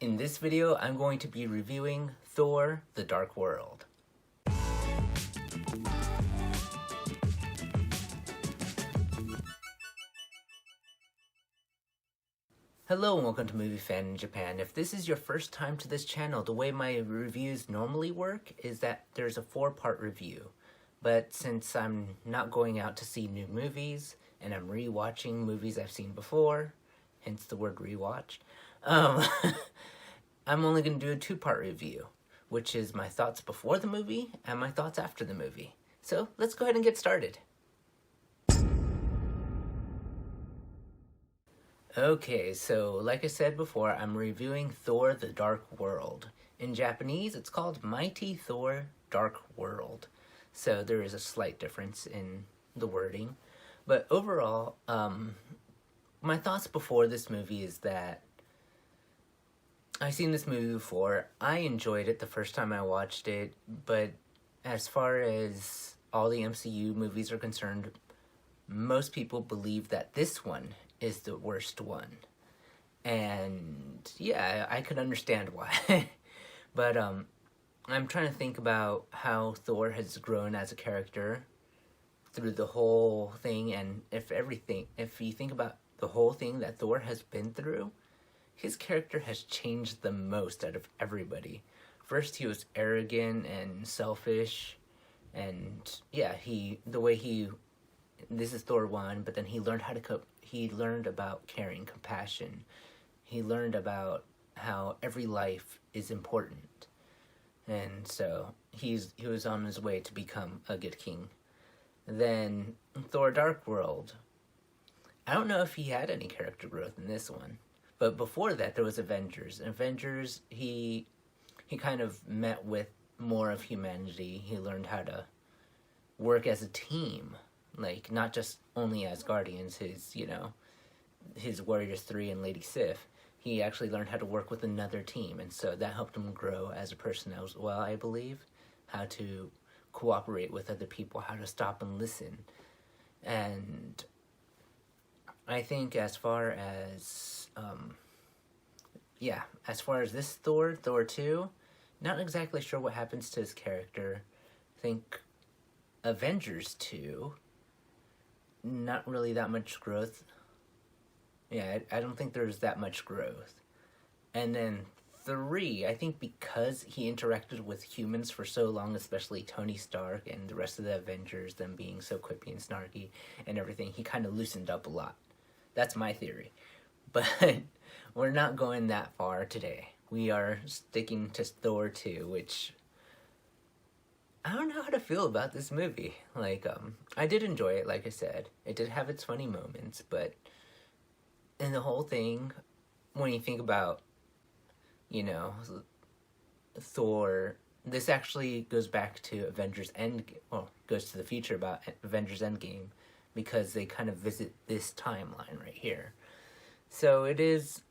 In this video, I'm going to be reviewing Thor: The Dark World. Hello and welcome to Movie Fan in Japan. If this is your first time to this channel, the way my reviews normally work is that there's a 4-part review. But since I'm not going out to see new movies, and I'm rewatching movies I've seen before, hence the word rewatch, I'm only going to do a 2-part review, which is my thoughts before the movie and my thoughts after the movie. So let's go ahead and get started. Okay, so like I said before, I'm reviewing Thor: The Dark World. In Japanese, it's called Mighty Thor: Dark World. So there is a slight difference in the wording. But overall, my thoughts before this movie is that I've seen this movie before. I enjoyed it the first time I watched it, but as far as all the MCU movies are concerned, most people believe that this one is the worst one. And yeah, I could understand why. But I'm trying to think about how Thor has grown as a character through the whole thing, and if you think about the whole thing that Thor has been through, his character has changed the most out of everybody. First, he was arrogant and selfish, and yeah, this is Thor 1, but then he learned how to cope. He learned about caring, compassion. He learned about how every life is important. And so he was on his way to become a good king. Then Thor: Dark World. I don't know if he had any character growth in this one. But before that, there was Avengers. Avengers, he kind of met with more of humanity. He learned how to work as a team. Like, not just only as Guardians, his Warriors 3 and Lady Sif. He actually learned how to work with another team, and so that helped him grow as a person as well, I believe. How to cooperate with other people, how to stop and listen. And I think as far as this Thor 2, not exactly sure what happens to his character. I think Avengers 2, not really that much growth. Yeah, I don't think there's that much growth. And then 3, I think because he interacted with humans for so long, especially Tony Stark and the rest of the Avengers, them being so quippy and snarky and everything, he kind of loosened up a lot. That's my theory. But we're not going that far today. We are sticking to Thor 2, which I don't know how to feel about this movie. Like, I did enjoy it, like I said. It did have its funny moments, but in the whole thing, when you think about, Thor, this actually goes back to goes to the future about Avengers Endgame, because they kind of visit this timeline right here. So it is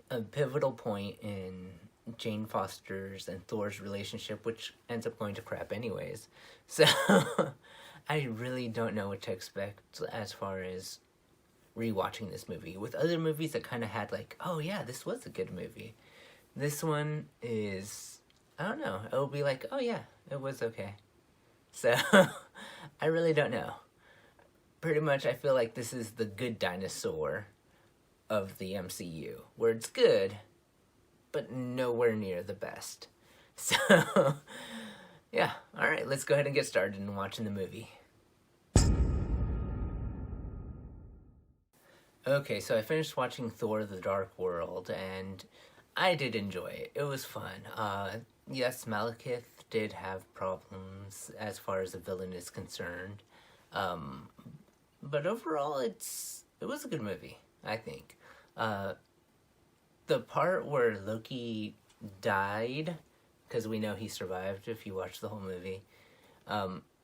a pivotal point in Jane Foster's and Thor's relationship, which ends up going to crap anyways. So I really don't know what to expect as far as rewatching this movie. With other movies that kind of had like, oh yeah, this was a good movie. This one is, I don't know, it'll be like, oh yeah, it was okay. So I really don't know. Pretty much I feel like this is the good dinosaur of the MCU, where it's good, but nowhere near the best. So, yeah, alright, let's go ahead and get started in watching the movie. Okay, so I finished watching Thor: The Dark World, and I did enjoy it. It was fun. Yes, Malekith did have problems as far as the villain is concerned. But overall, it was a good movie, I think. The part where Loki died, because we know he survived if you watch the whole movie,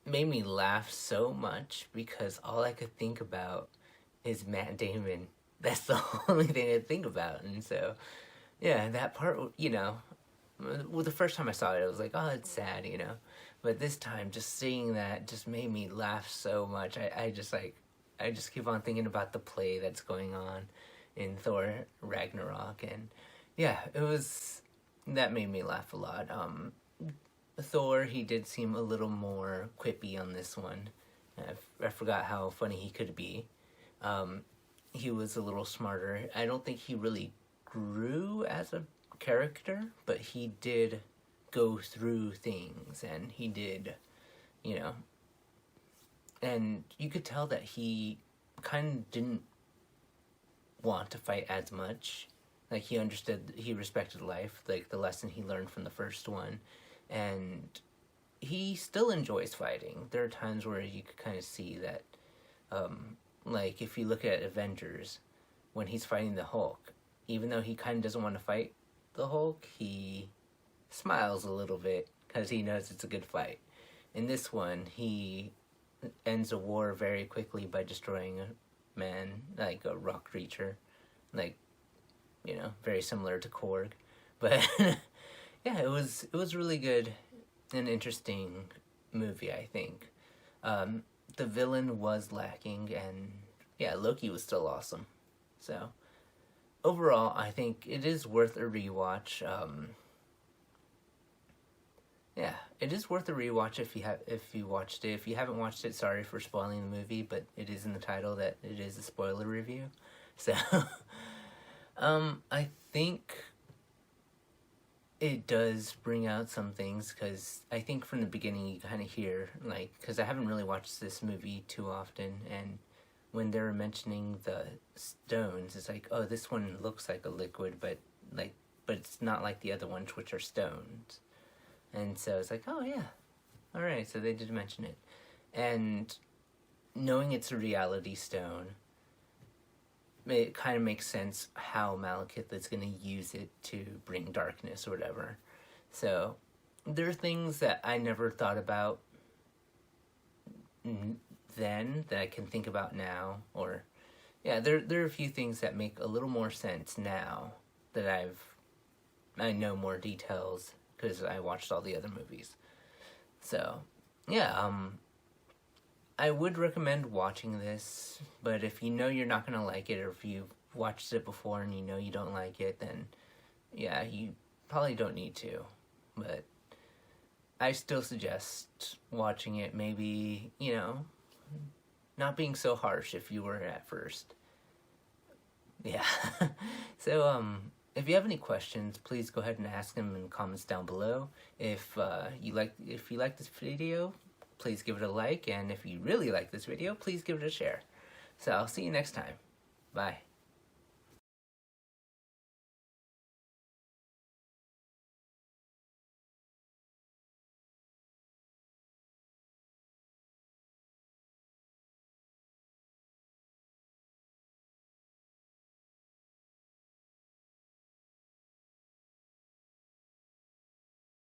made me laugh so much, because all I could think about is Matt Damon. That's the only thing I think about. And so, yeah, that part, well, the first time I saw it, I was like, oh, it's sad, But this time, just seeing that just made me laugh so much. I just keep on thinking about the play that's going on in Thor Ragnarok, and yeah, that made me laugh a lot. Thor, he did seem a little more quippy on this one. I forgot how funny he could be. Um, he was a little smarter. I don't think he really grew as a character, but he did go through things, and he did, you know, and you could tell that he kind of didn't want to fight as much. Like, he respected life, like the lesson he learned from the first one, and he still enjoys fighting. There are times where you could kind of see that, like if you look at Avengers, when he's fighting the Hulk, even though he kind of doesn't want to fight the Hulk, he smiles a little bit because he knows it's a good fight. In this one, he ends a war very quickly by destroying a man, like a rock creature, like, very similar to Korg. But yeah, it was really good, an interesting movie, I think. The villain was lacking, and yeah, Loki was still awesome. So overall, I think it is worth a rewatch. Yeah, it is worth a rewatch if you watched it. If you haven't watched it, sorry for spoiling the movie, but it is in the title that it is a spoiler review. So I think it does bring out some things, because I think from the beginning you kind of hear, like, because I haven't really watched this movie too often, and when they're mentioning the stones, it's like, oh, this one looks like a liquid, but it's not like the other ones, which are stones. And so it's like, oh yeah, alright, so they did mention it. And knowing it's a reality stone, it kind of makes sense how Malekith is going to use it to bring darkness or whatever. So there are things that I never thought about then that I can think about now. Or, yeah, there are a few things that make a little more sense now that I know more details because I watched all the other movies. So, yeah, I would recommend watching this, but if you know you're not going to like it, or if you've watched it before and you know you don't like it, then yeah, you probably don't need to. But I still suggest watching it, maybe, not being so harsh if you were at first. Yeah. So, if you have any questions, please go ahead and ask them in the comments down below. If you like this video, please give it a like, and if you really like this video, please give it a share. So I'll see you next time. Bye.